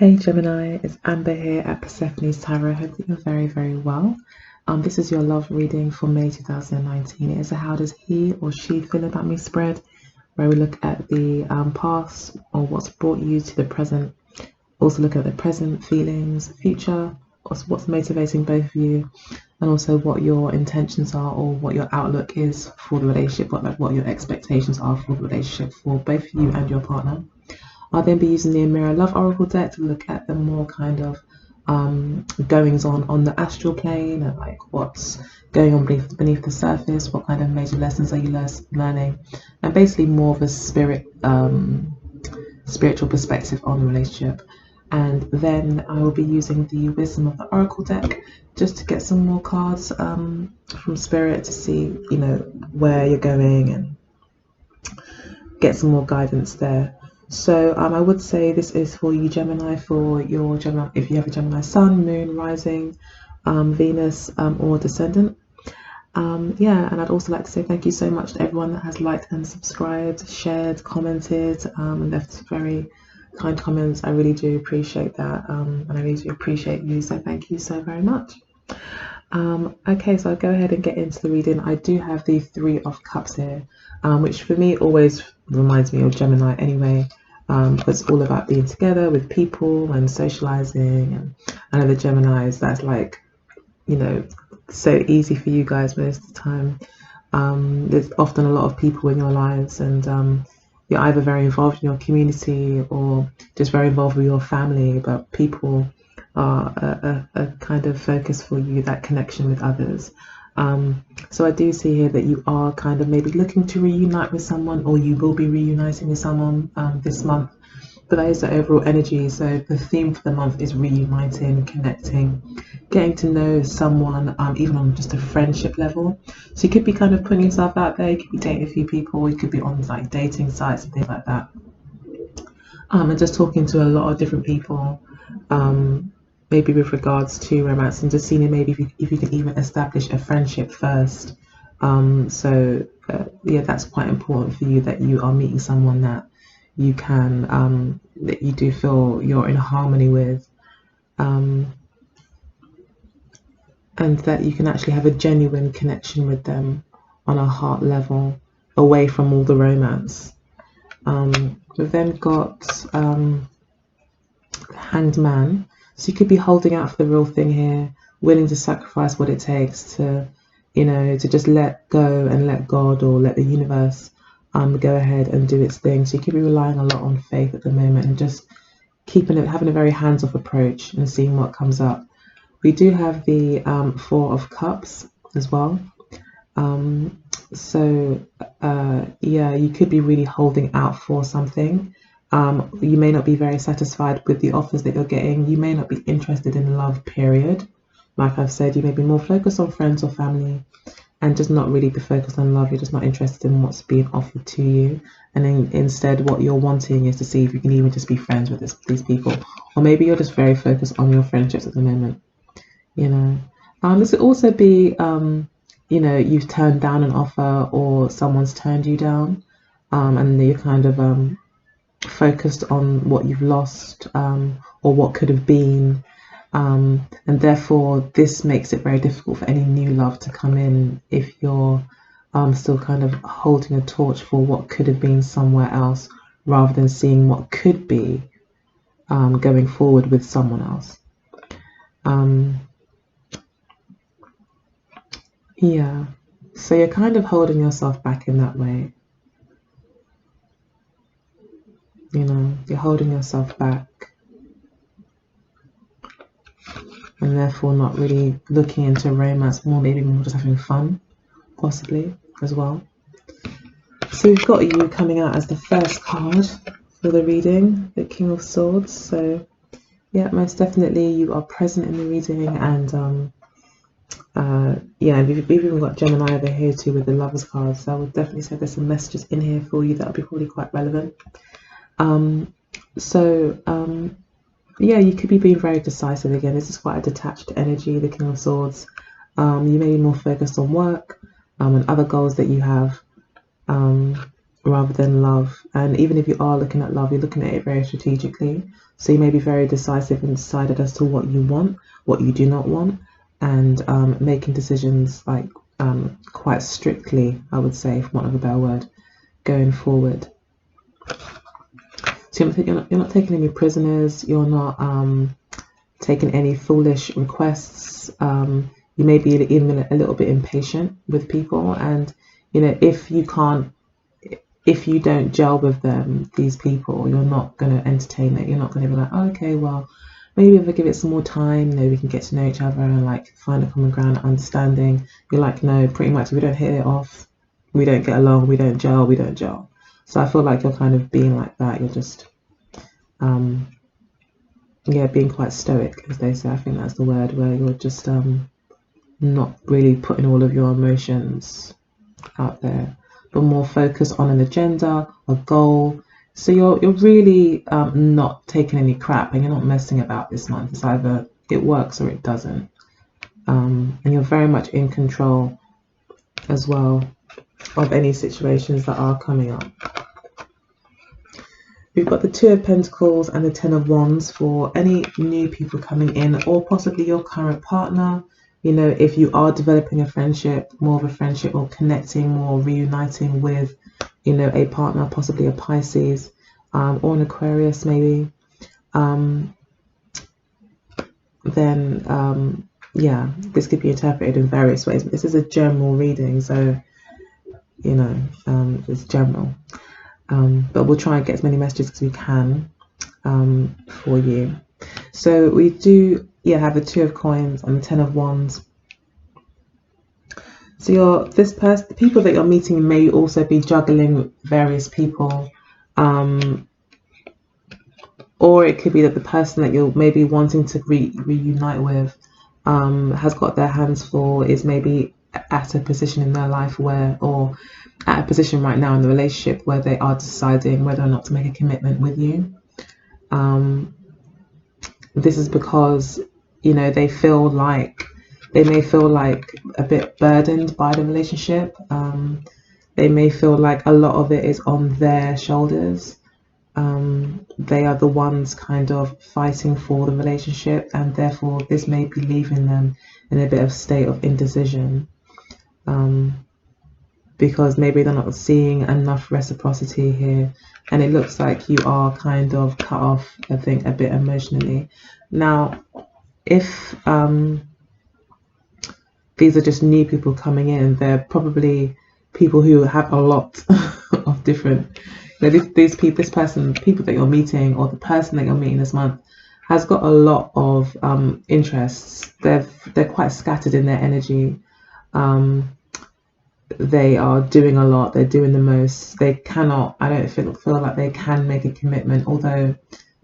Hey Gemini, it's Amber here at Persephone's Tarot. I hope that you're very, very well. This is your love reading for May 2019. It is a how does he or she feel about me spread, where we look at the past or what's brought you to the present. Also look at the present feelings, future, what's motivating both of you, and also what your intentions are or what your outlook is for the relationship, what your expectations are for the relationship for both you and your partner. I'll then be using the Mirror Love Oracle deck to look at the more kind of goings on the astral plane, and like what's going on beneath the surface, what kind of major lessons are you learning, and basically more of a spiritual perspective on the relationship. And then I will be using the Wisdom of the Oracle deck just to get some more cards from Spirit to see, where you're going and get some more guidance there. So I would say this is for you, Gemini, for your Gemini, if you have a Gemini sun, moon, rising, Venus, or descendant. And I'd also like to say thank you so much to everyone that has liked and subscribed, shared, commented, and left very kind comments. I really do appreciate that, and I really do appreciate you, so thank you so very much. Okay, so I'll go ahead and get into the reading. I do have the Three of Cups here, which for me always reminds me of Gemini anyway. It's all about being together with people and socializing, and I know the Geminis, that's like, so easy for you guys most of the time. There's often a lot of people in your lives, and you're either very involved in your community or just very involved with your family, but people are a kind of focus for you, that connection with others. So I do see here that you are kind of maybe looking to reunite with someone, or you will be reuniting with someone this month. But that is the overall energy. So the theme for the month is reuniting, connecting, getting to know someone, even on just a friendship level. So you could be kind of putting yourself out there. You could be dating a few people. You could be on like dating sites and things like that. And just talking to a lot of different people. Maybe with regards to romance, and just seeing maybe if you can even establish a friendship first. That's quite important for you, that you are meeting someone that you can, that you do feel you're in harmony with, and that you can actually have a genuine connection with them on a heart level, away from all the romance. We've then got Hanged Man. So you could be holding out for the real thing here, willing to sacrifice what it takes to, to just let go and let God or let the universe go ahead and do its thing. So you could be relying a lot on faith at the moment, and just having a very hands-off approach and seeing what comes up. We do have the Four of Cups as well. You could be really holding out for something. You may not be very satisfied with the offers that you're getting. You may not be interested in love, period. Like I've said, you may be more focused on friends or family, and just not really be focused on love. You're just not interested in what's being offered to you. And then instead, what you're wanting is to see if you can even just be friends with these people. Or maybe you're just very focused on your friendships at the moment. This could also be, you've turned down an offer, or someone's turned you down, and you're kind of focused on what you've lost, or what could have been, and therefore this makes it very difficult for any new love to come in if you're still kind of holding a torch for what could have been somewhere else, rather than seeing what could be going forward with someone else. So you're kind of holding yourself back in that way. You're holding yourself back, and therefore not really looking into romance, maybe more just having fun, possibly, as well. So we've got you coming out as the first card for the reading, the King of Swords. So yeah, most definitely you are present in the reading, and we've even got Gemini over here too with the Lovers card. So I would definitely say there's some messages in here for you that will be probably quite relevant. You could be being very decisive again. This is quite a detached energy, the King of Swords. You may be more focused on work and other goals that you have. rather than love. And even if you are looking at love, you're looking at it very strategically. So you may be very decisive and decided as to what you want, what you do not want, and making decisions like quite strictly, I would say, for want of a better word, going forward. So you're not taking any prisoners. You're not taking any foolish requests. You may be even a little bit impatient with people, and if you don't gel with them, these people, you're not going to entertain it. You're not going to be like, oh, okay, well, maybe if I give it some more time, we can get to know each other and like find a common ground, understanding. You're like, no, pretty much, if we don't hit it off, we don't get along, we don't gel. So I feel like you're kind of being like that. You're just, being quite stoic, as they say. I think that's the word, where you're just not really putting all of your emotions out there, but more focused on an agenda, a goal. So you're really not taking any crap, and you're not messing about this month. It's either it works or it doesn't, and you're very much in control as well of any situations that are coming up. We've got the Two of Pentacles and the Ten of Wands for any new people coming in, or possibly your current partner. If you are developing a friendship, more of a friendship, or connecting more, reuniting with, a partner, possibly a Pisces, or an Aquarius maybe, then this could be interpreted in various ways. But this is a general reading, so, it's general. But we'll try and get as many messages as we can for you. So we do have the Two of Coins and the Ten of Wands. So the people that you're meeting may also be juggling various people, or it could be that the person that you're maybe wanting to reunite with has got their hands full, is maybe at a position in their life or at a position right now in the relationship where they are deciding whether or not to make a commitment with you. This is because they may feel like a bit burdened by the relationship. They may feel like a lot of it is on their shoulders. They are the ones kind of fighting for the relationship, and therefore this may be leaving them in a bit of state of indecision, because maybe they're not seeing enough reciprocity here, and it looks like you are kind of cut off, I think, a bit emotionally. Now, if these are just new people coming in, they're probably people who have a lot of different, people that you're meeting, or the person that you're meeting this month, has got a lot of interests. They're quite scattered in their energy. They are doing a lot. They're doing the most. They cannot, I don't feel like they can make a commitment, although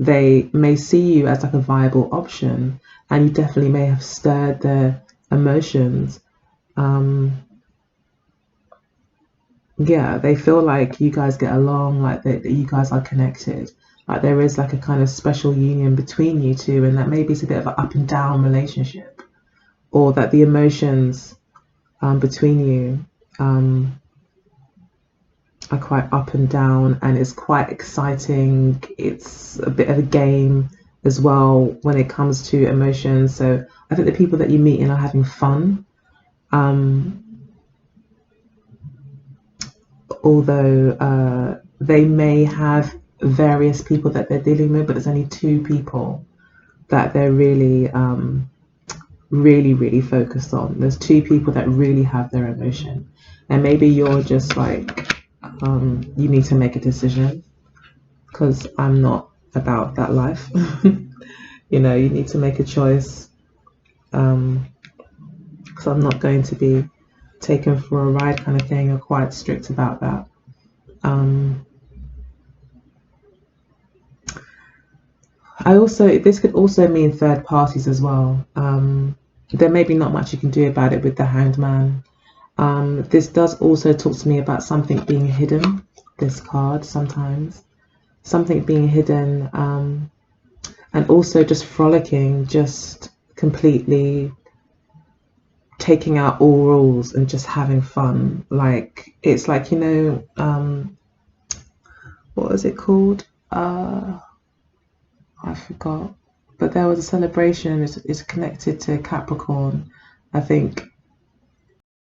they may see you as like a viable option, and you definitely may have stirred their emotions. They feel like you guys get along, like that you guys are connected, like there is like a kind of special union between you two, and that maybe it's a bit of an up and down relationship, or that the emotions between you are quite up and down, and it's quite exciting. It's a bit of a game as well when it comes to emotions. So I think the people that you meet in are having fun, although they may have various people that they're dealing with, but there's only two people that they're really really focused on. There's two people that really have their emotion, and maybe you're just like, you need to make a decision, because I'm not about that life. You need to make a choice, because I'm not going to be taken for a ride kind of thing. You're quite strict about that. This could also mean third parties as well. There may be not much you can do about it with the Hanged Man. This does also talk to me about something being hidden, this card sometimes. Something being hidden, and also just frolicking, just completely taking out all rules and just having fun. Like, it's like, what was it called? I forgot. But there was a celebration. It's connected to Capricorn. I think